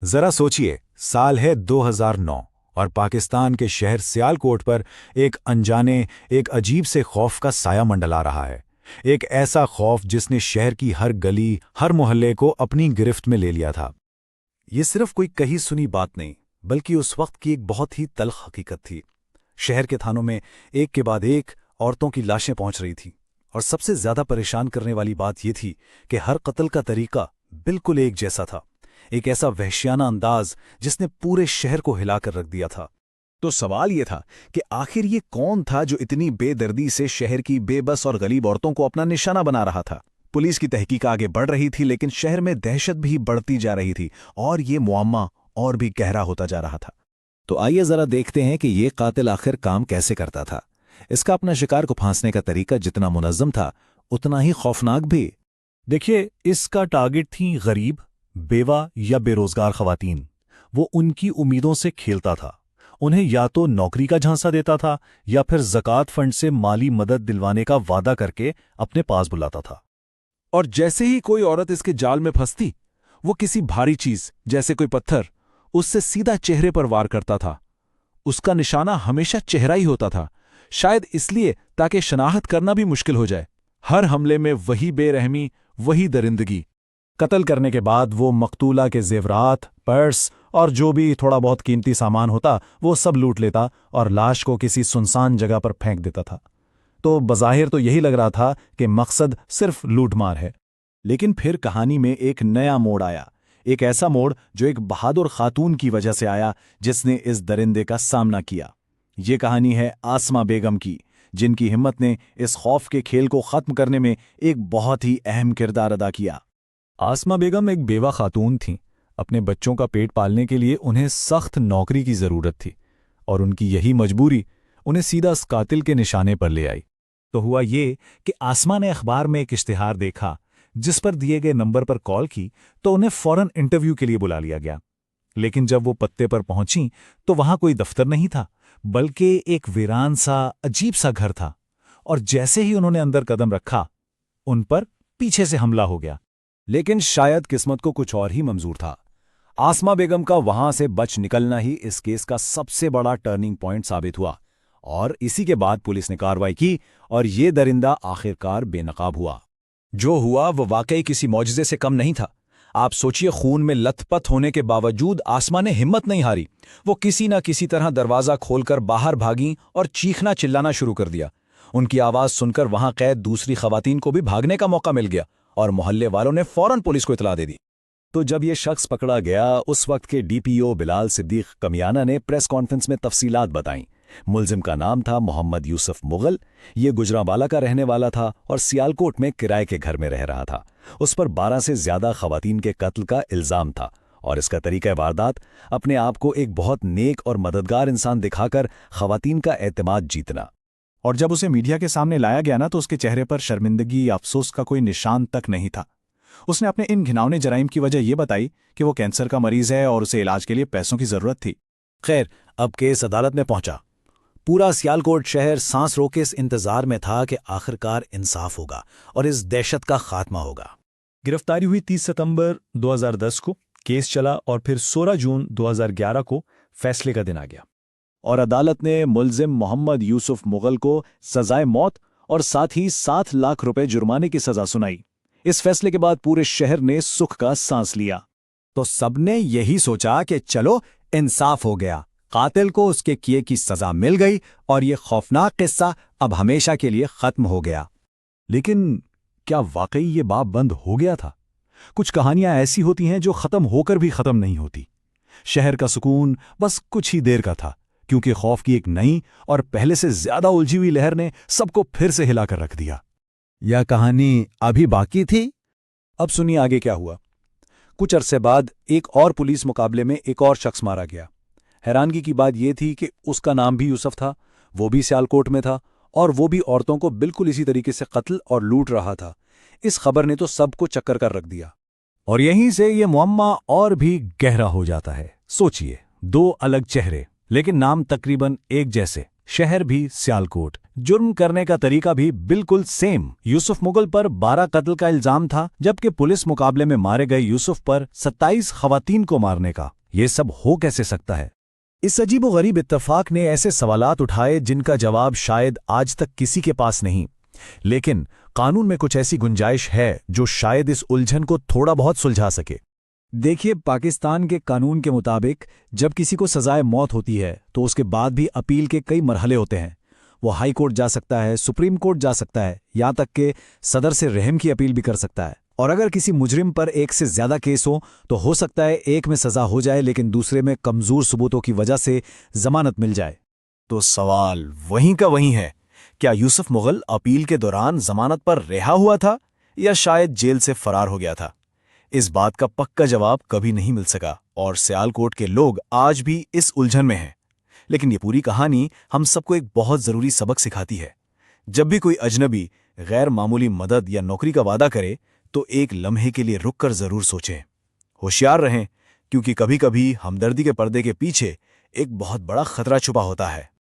जरा सोचिए, साल है 2009 और पाकिस्तान के शहर सियालकोट पर एक अजीब से खौफ का साया मंडला रहा है। एक ऐसा खौफ जिसने शहर की हर गली, हर मोहल्ले को अपनी गिरफ्त में ले लिया था। ये सिर्फ कोई कही सुनी बात नहीं, बल्कि उस वक्त की एक बहुत ही तल्ख हकीकत थी। शहर के थानों में एक के बाद एक औरतों की लाशें पहुंच रही थीं, और सबसे ज्यादा परेशान करने वाली बात यह थी कि हर कत्ल का तरीका बिल्कुल एक जैसा था। एक ऐसा वहशियाना अंदाज जिसने पूरे शहर को हिलाकर रख दिया था। तो सवाल यह था कि आखिर ये कौन था जो इतनी बेदर्दी से शहर की बेबस और गरीब औरतों को अपना निशाना बना रहा था। पुलिस की तहकीक आगे बढ़ रही थी, लेकिन शहर में दहशत भी बढ़ती जा रही थी और ये मुअम्मा और भी गहरा होता जा रहा था। तो आइए जरा देखते हैं कि ये कातिल आखिर काम कैसे करता था। इसका अपना शिकार को फांसने का तरीका जितना मुनज़्ज़म था, उतना ही खौफनाक भी। देखिए, इसका टारगेट थी गरीब, बेवा या बेरोजगार खवातीन। वो उनकी उम्मीदों से खेलता था। उन्हें या तो नौकरी का झांसा देता था या फिर ज़कात फंड से माली मदद दिलवाने का वादा करके अपने पास बुलाता था। और जैसे ही कोई औरत इसके जाल में फंसती, वो किसी भारी चीज जैसे कोई पत्थर उससे सीधा चेहरे पर वार करता था। उसका निशाना हमेशा चेहरा ही होता था, शायद इसलिए ताकि शनाख्त करना भी मुश्किल हो जाए। हर हमले में वही बेरहमी, वही दरिंदगी। कत्ल करने के बाद वो मकतूला के जेवरात, पर्स और जो भी थोड़ा बहुत कीमती सामान होता वो सब लूट लेता और लाश को किसी सुनसान जगह पर फेंक देता था। तो बज़ाहिर तो यही लग रहा था कि मकसद सिर्फ लूटमार है। लेकिन फिर कहानी में एक नया मोड़ आया, एक ऐसा मोड़ जो एक बहादुर खातून की वजह से आया जिसने इस दरिंदे का सामना किया। ये कहानी है आसमा बेगम की, जिनकी हिम्मत ने इस खौफ के खेल को खत्म करने में एक बहुत ही अहम किरदार अदा किया। आसमा बेगम एक बेवा खातून थीं। अपने बच्चों का पेट पालने के लिए उन्हें सख्त नौकरी की ज़रूरत थी और उनकी यही मजबूरी उन्हें सीधा इस कातिल के निशाने पर ले आई। तो हुआ ये कि आसमा ने अखबार में एक इश्तिहार देखा जिस पर दिए गए नंबर पर कॉल की, तो उन्हें फौरन इंटरव्यू के लिए बुला लिया गया। लेकिन जब वो पत्ते पर पहुंची तो वहां कोई दफ्तर नहीं था, बल्कि एक वीरान सा अजीब सा घर था। और जैसे ही उन्होंने अंदर कदम रखा, उन पर पीछे से हमला हो गया। लेकिन शायद किस्मत को कुछ और ही मंजूर था। आसमा बेगम का वहां से बच निकलना ही इस केस का सबसे बड़ा टर्निंग पॉइंट साबित हुआ, और इसी के बाद पुलिस ने कार्रवाई की और ये दरिंदा आखिरकार बेनकाब हुआ। जो हुआ वो वाकई किसी मौजज़े से कम नहीं था। आप सोचिए, खून में लथपथ होने के बावजूद आसमा ने हिम्मत नहीं हारी। वो किसी न किसी तरह दरवाज़ा खोलकर बाहर भागी और चीखना चिल्लाना शुरू कर दिया। उनकी आवाज़ सुनकर वहां कैद दूसरी खवातीन को भी भागने का मौका मिल गया और मोहल्ले वालों ने फौरन पुलिस को इतला दे दी। तो जब ये शख्स पकड़ा गया, उस वक्त के डीपीओ बिलाल सिद्दीक कमियाना ने प्रेस कॉन्फ्रेंस में तफसीलात बताईं। मुलजिम का नाम था मोहम्मद यूसुफ मुगल। ये गुजरांवाला का रहने वाला था और सियालकोट में किराए के घर में रह रहा था। उस पर 12 से ज्यादा खवातीन के कत्ल का इल्जाम था और इसका तरीका वारदात अपने आप को एक बहुत नेक और मददगार इंसान दिखाकर खवातीन का एतमाद जीतना। और जब उसे मीडिया के सामने लाया गया ना, तो उसके चेहरे पर शर्मिंदगी या अफसोस का कोई निशान तक नहीं था। उसने अपने इन घिनौने जराइम की वजह यह बताई कि वो कैंसर का मरीज है और उसे इलाज के लिए पैसों की जरूरत थी। खैर, अब केस अदालत में पहुंचा। पूरा सियालकोट शहर सांस रोके इस इंतजार में था कि आखिरकार इंसाफ होगा और इस दहशत का खात्मा होगा। गिरफ्तारी हुई 30 सितंबर 2010 को, केस चला और फिर 16 जून 2011 को फैसले का दिन आ गया और अदालत ने मुलजिम मोहम्मद यूसुफ मुगल को सजाए मौत और साथ ही 7 लाख रुपए जुर्माने की सजा सुनाई। इस फैसले के बाद पूरे शहर ने सुख का सांस लिया। तो सबने यही सोचा कि चलो इंसाफ हो गया, कातिल को उसके किए की सजा मिल गई और ये खौफनाक किस्सा अब हमेशा के लिए खत्म हो गया। लेकिन क्या वाकई ये बाब बंद हो गया था? कुछ कहानियां ऐसी होती हैं जो खत्म होकर भी खत्म नहीं होती। शहर का सुकून बस कुछ ही देर का था, क्योंकि खौफ की एक नई और पहले से ज्यादा उलझी हुई लहर ने सबको फिर से हिलाकर रख दिया। यह कहानी अभी बाकी थी। अब सुनिए आगे क्या हुआ। कुछ अरसे बाद एक और पुलिस मुकाबले में एक और शख्स मारा गया। हैरानगी की बात यह थी कि उसका नाम भी यूसुफ था, वो भी सियालकोट में था और वो भी औरतों को बिल्कुल इसी तरीके से कत्ल और लूट रहा था। इस खबर ने तो सबको चक्कर कर रख दिया। और यहीं से ये मुअम्मा और भी गहरा हो जाता है। सोचिए, 2 अलग चेहरे लेकिन नाम तकरीबन एक जैसे, शहर भी सियालकोट, जुर्म करने का तरीका भी बिल्कुल सेम। यूसुफ मुगल पर 12 कत्ल का इल्जाम था, जबकि पुलिस मुकाबले में मारे गए यूसुफ पर 27 खवातीन को मारने का। ये सब हो कैसे सकता है? इस अजीबोगरीब इत्तेफाक ने ऐसे सवालात उठाए जिनका जवाब शायद आज तक किसी के पास नहीं। लेकिन कानून में कुछ ऐसी गुंजाइश है जो शायद इस उलझन को थोड़ा बहुत सुलझा सके। देखिए, पाकिस्तान के कानून के मुताबिक जब किसी को सजाए मौत होती है तो उसके बाद भी अपील के कई मरहले होते हैं। वो हाई कोर्ट जा सकता है, सुप्रीम कोर्ट जा सकता है, यहाँ तक कि सदर से रहम की अपील भी कर सकता है। और अगर किसी मुजरिम पर एक से ज्यादा केस हो सकता है एक में सजा हो जाए लेकिन दूसरे में कमजोर सबूतों की वजह से जमानत मिल जाए। तो सवाल वहीं का वहीं है, क्या यूसुफ मुगल अपील के दौरान जमानत पर रिहा हुआ था या शायद जेल से फरार हो गया था? इस बात का पक्का जवाब कभी नहीं मिल सका और सियालकोट के लोग आज भी इस उलझन में हैं। लेकिन ये पूरी कहानी हम सबको एक बहुत जरूरी सबक सिखाती है। जब भी कोई अजनबी गैर मामूली मदद या नौकरी का वादा करे तो एक लम्हे के लिए रुककर जरूर सोचें। होशियार रहें, क्योंकि कभी कभी हमदर्दी के पर्दे के पीछे एक बहुत बड़ा खतरा छुपा होता है।